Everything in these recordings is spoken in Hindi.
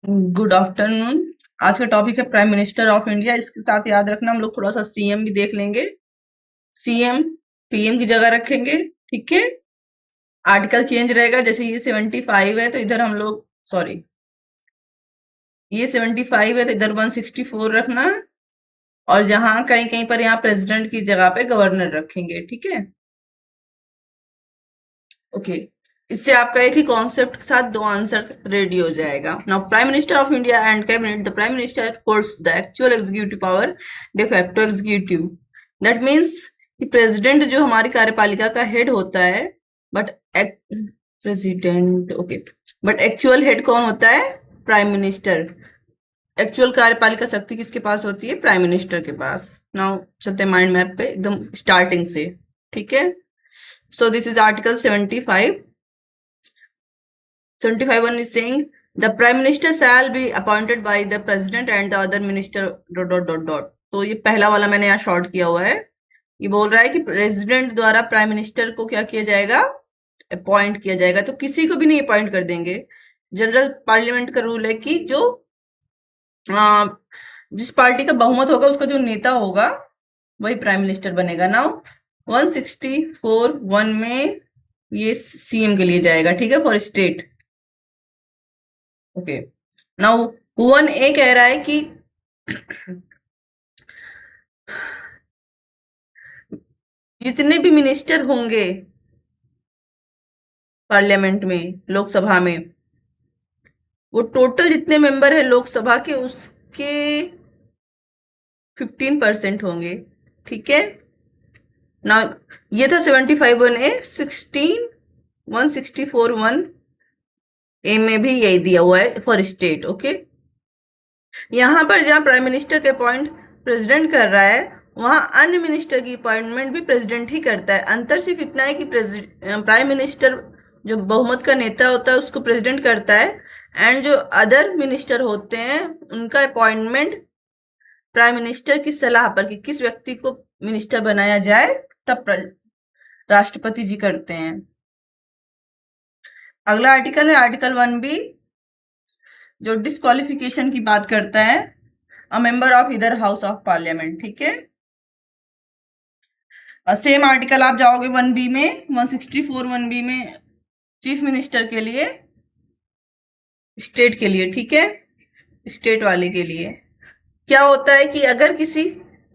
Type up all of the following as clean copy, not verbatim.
Good afternoon. आज का टॉपिक है प्राइम मिनिस्टर ऑफ इंडिया। इसके साथ याद रखना हम लोग थोड़ा सा सीएम भी देख लेंगे। सीएम पीएम की जगह रखेंगे, ठीक है। आर्टिकल चेंज रहेगा, जैसे ये 75 है तो इधर हम लोग सॉरी ये 75 है तो इधर 164 रखना। और जहां कहीं कहीं पर यहाँ प्रेसिडेंट की जगह पे गवर्नर रखेंगे, ठीक है। ओके, इससे आपका एक ही कॉन्सेप्ट के साथ दो आंसर रेडी हो जाएगा। Now prime minister of India and cabinet, the prime minister holds the actual executive power, de facto executive. That means कि प्रेसिडेंट जो हमारी कार्यपालिका का हेड होता है, but president okay, but actual head कौन होता है? Prime minister. एक्चुअल कार्यपालिका शक्ति किसके पास होती है? प्राइम मिनिस्टर के पास। नाउ चलते हैं माइंड मैप पे एकदम स्टार्टिंग से, ठीक है। So this is article 75। 75(1) is saying the prime minister shall be appointed by the president and the other minister dot dot dot dot। तो ये पहला वाला मैंने यहाँ शॉर्ट किया हुआ है। ये बोल रहा है कि प्रेसिडेंट द्वारा प्राइम मिनिस्टर को क्या किया जाएगा? अपॉइंट किया जाएगा। तो किसी को भी नहीं अपॉइंट कर देंगे। जनरल पार्लियामेंट का रूल है कि जो जिस पार्टी का बहुमत होगा उसका जो नेता होगा वही प्राइम मिनिस्टर बनेगा। नाउ 164(1) में ये सीएम के लिए जाएगा, ठीक है, for state. Okay, now 1A कह रहा है कि जितने भी मिनिस्टर होंगे पार्लियामेंट में, लोकसभा में, वो टोटल जितने मेंबर है लोकसभा के उसके 15% होंगे, ठीक है ना। ये था 75(1)A। 164(1) ए में भी यही दिया हुआ है फॉर स्टेट। ओके, यहां पर जहां प्राइम मिनिस्टर के अपॉइंट प्रेसिडेंट कर रहा है, वहां अन्य मिनिस्टर की अपॉइंटमेंट भी प्रेसिडेंट ही करता है। अंतर सिर्फ इतना है कि प्राइम मिनिस्टर जो बहुमत का नेता होता है उसको प्रेसिडेंट करता है, एंड जो अदर मिनिस्टर होते हैं उनका अपॉइंटमेंट प्राइम मिनिस्टर की सलाह पर कि किस व्यक्ति को मिनिस्टर बनाया जाए तब राष्ट्रपति जी करते हैं। अगला आर्टिकल है आर्टिकल 1B, जो डिस्क्वालिफिकेशन की बात करता है। अ मेंबर ऑफ इधर हाउस ऑफ पार्लियामेंट, ठीक है। सेम आर्टिकल आप जाओगे 1B में, 164(1)B में चीफ मिनिस्टर के लिए, स्टेट के लिए, ठीक है, स्टेट वाले के लिए क्या होता है कि अगर किसी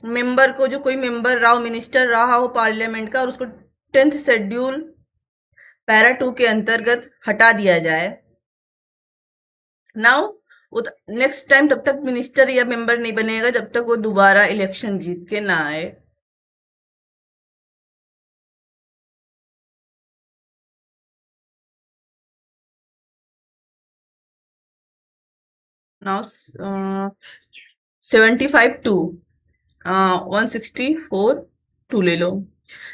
मेंबर को, जो कोई मेंबर रहा हो, मिनिस्टर रहा हो पार्लियामेंट का, और उसको 10th शेड्यूल पैरा 2 के अंतर्गत हटा दिया जाए, नाउ नेक्स्ट टाइम तब तक मिनिस्टर या मेंबर नहीं बनेगा जब तक वो दोबारा इलेक्शन जीत के ना आए। नाउ 75(2) 164(2) ले लो।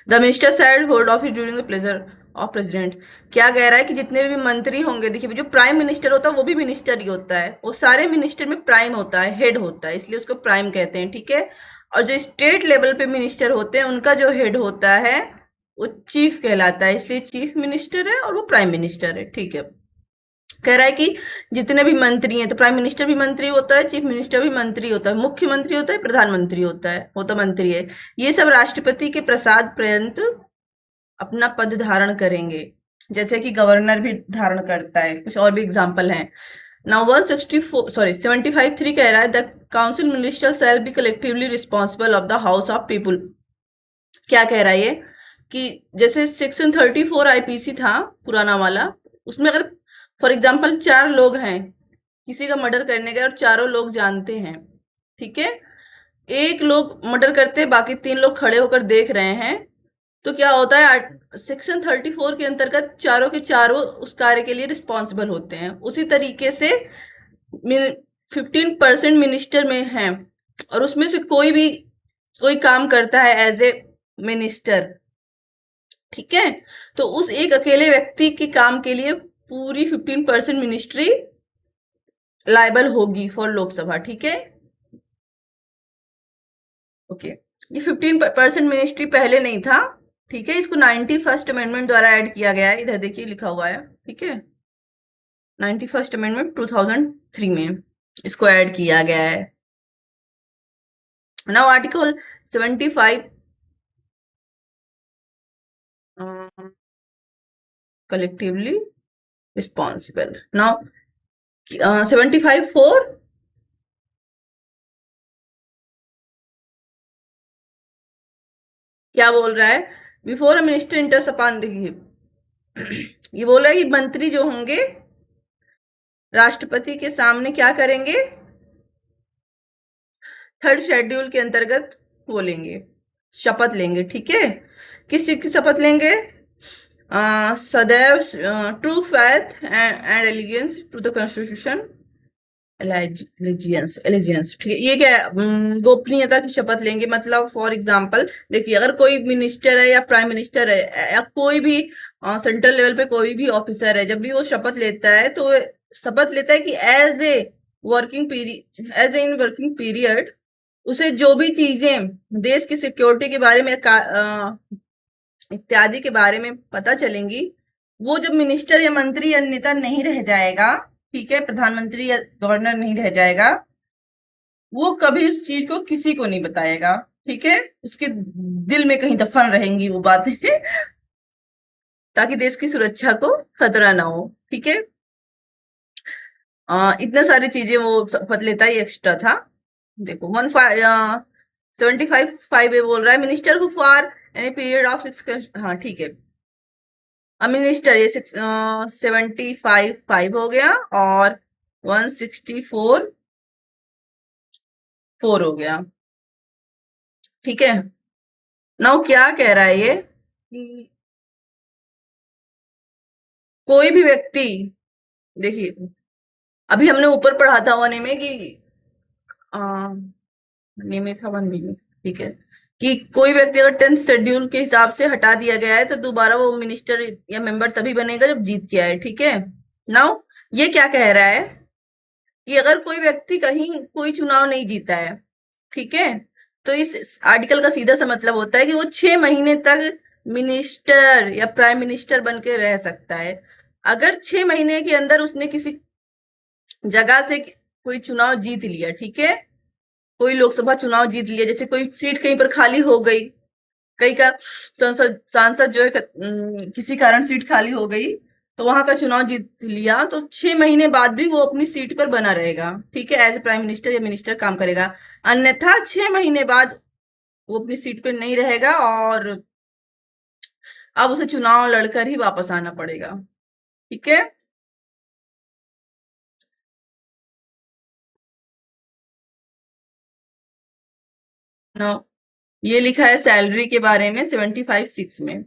The minister shall hold office during the pleasure of president. क्या कह रहा है कि जितने भी मंत्री होंगे, देखिए जो प्राइम मिनिस्टर होता है वो भी मिनिस्टर ही होता है, वो सारे मिनिस्टर में प्राइम होता है, हेड होता है, इसलिए उसको प्राइम कहते हैं, ठीक है। और जो स्टेट लेवल पे मिनिस्टर होते हैं उनका जो हेड होता है वो चीफ कहलाता है, इसलिए चीफ मिनिस्टर है और वो प्राइम मिनिस्टर है, ठीक है। कह रहा है कि जितने भी मंत्री हैं, तो प्राइम मिनिस्टर भी मंत्री होता है, चीफ मिनिस्टर भी मंत्री होता है, मुख्यमंत्री होता है, प्रधानमंत्री होता है, वो तो मंत्री है। ये सब राष्ट्रपति के प्रसाद पर्यंत अपना पद धारण करेंगे, जैसे कि गवर्नर भी धारण करता है। कुछ और भी एग्जाम्पल हैं। नाउ 75(3) कह रहा है the council minister shall be collectively responsible of the house of people. क्या कह रहा है ये कि जैसे सेक्शन 34 आईपीसी था पुराना वाला, उसमें अगर फॉर एग्जाम्पल 4 लोग हैं, किसी का मर्डर करने गए और चारों लोग जानते हैं, ठीक है, एक लोग मर्डर करते हैं, बाकी 3 लोग खड़े होकर देख रहे हैं, तो क्या होता है सेक्शन 34 के अंतर्गत चारों के चारों उस कार्य के लिए रिस्पॉन्सिबल होते हैं। उसी तरीके से 15% मिनिस्टर में है और उसमें से कोई काम करता है एज ए मिनिस्टर, ठीक है, तो उस एक अकेले व्यक्ति के काम के लिए पूरी 15% मिनिस्ट्री लायबल होगी फॉर लोकसभा, ठीक है। ओके, ये 15% मिनिस्ट्री पहले नहीं था, ठीक है, इसको 91st अमेंडमेंट द्वारा ऐड किया गया है, इधर देखिए लिखा हुआ है, ठीक है। 91st अमेंडमेंट 2003 में इसको ऐड किया गया है। Now article 75 collectively responsible. Now 75(4) क्या बोल रहा है? बिफोर अ मिनिस्टर इंटर्स अपॉन, देखिए ये बोल रहा है कि मंत्री जो होंगे राष्ट्रपति के सामने क्या करेंगे? 3rd शेड्यूल के अंतर्गत बोलेंगे, शपथ लेंगे। ठीक है, किस चीज की शपथ लेंगे? सदैव true faith and allegiance to the constitution, allegiance. ठीक है, ये क्या है? गोपनीयता की शपथ लेंगे। मतलब फॉर एग्जाम्पल देखिए, अगर कोई मिनिस्टर है या प्राइम मिनिस्टर है या कोई भी सेंट्रल लेवल पे कोई भी ऑफिसर है, जब भी वो शपथ लेता है तो शपथ लेता है कि as a in working period उसे जो भी चीजें देश की सिक्योरिटी के बारे में इत्यादि के बारे में पता चलेंगी, वो जब मिनिस्टर या मंत्री या नेता नहीं रह जाएगा, ठीक है, प्रधानमंत्री या गवर्नर नहीं रह जाएगा, वो कभी उस चीज को किसी को नहीं बताएगा। ठीक है, उसके दिल में कहीं दफन रहेंगी वो बातें ताकि देश की सुरक्षा को खतरा ना हो। ठीक है, इतने सारी चीजें वो शपथ लेता ही एक्स्ट्रा था। देखो 75(5) बोल रहा है मिनिस्टर को फॉर एनी पीरियड ऑफ 6, हाँ ठीक है, मिनिस्टर ये 75(5) हो गया और 164(4) हो गया। ठीक है, नाउ क्या कह रहा है ये कि कोई भी व्यक्ति, देखिए अभी हमने ऊपर पढ़ा था वन में कि में था 1B में, ठीक है, कि कोई व्यक्ति अगर 10th शेड्यूल के हिसाब से हटा दिया गया है तो दोबारा वो मिनिस्टर या मेंबर तभी बनेगा जब जीत के आए। ठीक है, नाउ ये क्या कह रहा है कि अगर कोई व्यक्ति कहीं कोई चुनाव नहीं जीता है, ठीक है, तो इस आर्टिकल का सीधा सा मतलब होता है कि वो 6 महीने तक मिनिस्टर या प्राइम मिनिस्टर बन के रह सकता है। अगर 6 महीने के अंदर उसने किसी जगह से कोई चुनाव जीत लिया, ठीक है, कोई लोकसभा चुनाव जीत लिया, जैसे कोई सीट कहीं पर खाली हो गई, कहीं का सांसद जो है किसी कारण सीट खाली हो गई तो वहां का चुनाव जीत लिया, तो 6 महीने बाद भी वो अपनी सीट पर बना रहेगा। ठीक है, एज ए प्राइम मिनिस्टर या मिनिस्टर काम करेगा। अन्यथा 6 महीने बाद वो अपनी सीट पे नहीं रहेगा और अब उसे चुनाव लड़कर ही वापस आना पड़ेगा। ठीक है, ना ये लिखा है सैलरी के बारे में 75(6) में।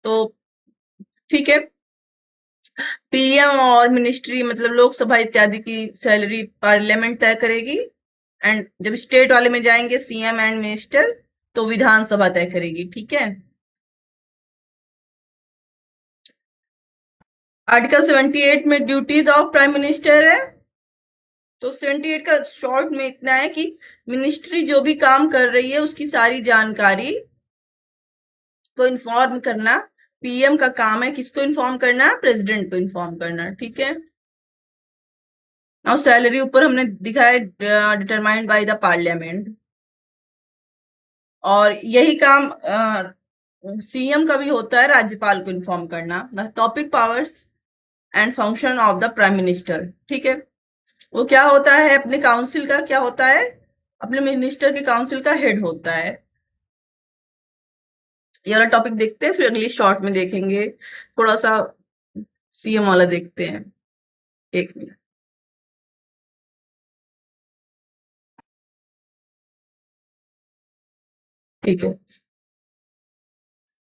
तो ठीक है, पीएम और मिनिस्ट्री मतलब लोकसभा इत्यादि की सैलरी पार्लियामेंट तय करेगी, एंड जब स्टेट वाले में जाएंगे सीएम एंड मिनिस्टर तो विधानसभा तय करेगी। ठीक है, आर्टिकल 78 में ड्यूटीज ऑफ प्राइम मिनिस्टर है। तो 78 का शॉर्ट में इतना है कि मिनिस्ट्री जो भी काम कर रही है उसकी सारी जानकारी को इन्फॉर्म करना पीएम का काम है। किसको इन्फॉर्म करना? प्रेसिडेंट को इन्फॉर्म करना। ठीक है, और सैलरी ऊपर हमने दिखाया डिटरमाइंड बाय द पार्लियामेंट, और यही काम सीएम का भी होता है, राज्यपाल को इन्फॉर्म करना। The topic powers and function of the prime minister. ठीक है, वो क्या होता है? अपने काउंसिल का क्या होता है? अपने मिनिस्टर के काउंसिल का हेड होता है। ये वाला टॉपिक देखते हैं, फिर अगली शॉर्ट में देखेंगे थोड़ा सा सीएम वाला देखते हैं। एक मिनट, ठीक है।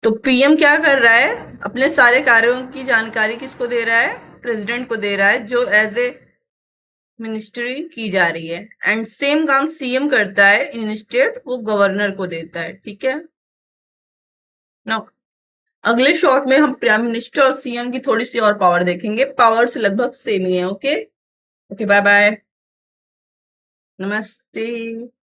तो पीएम क्या कर रहा है? अपने सारे कार्यों की जानकारी किसको दे रहा है? प्रेसिडेंट को दे रहा है, जो एज ए मिनिस्ट्री की जा रही है। एंड सेम काम सीएम करता है इन स्टेट, वो गवर्नर को देता है। ठीक है ना, अगले शॉर्ट में हम प्राइम मिनिस्टर और सीएम की थोड़ी सी और पावर देखेंगे। पावर्स लगभग सेम ही है। ओके ओके, बाय बाय, नमस्ते।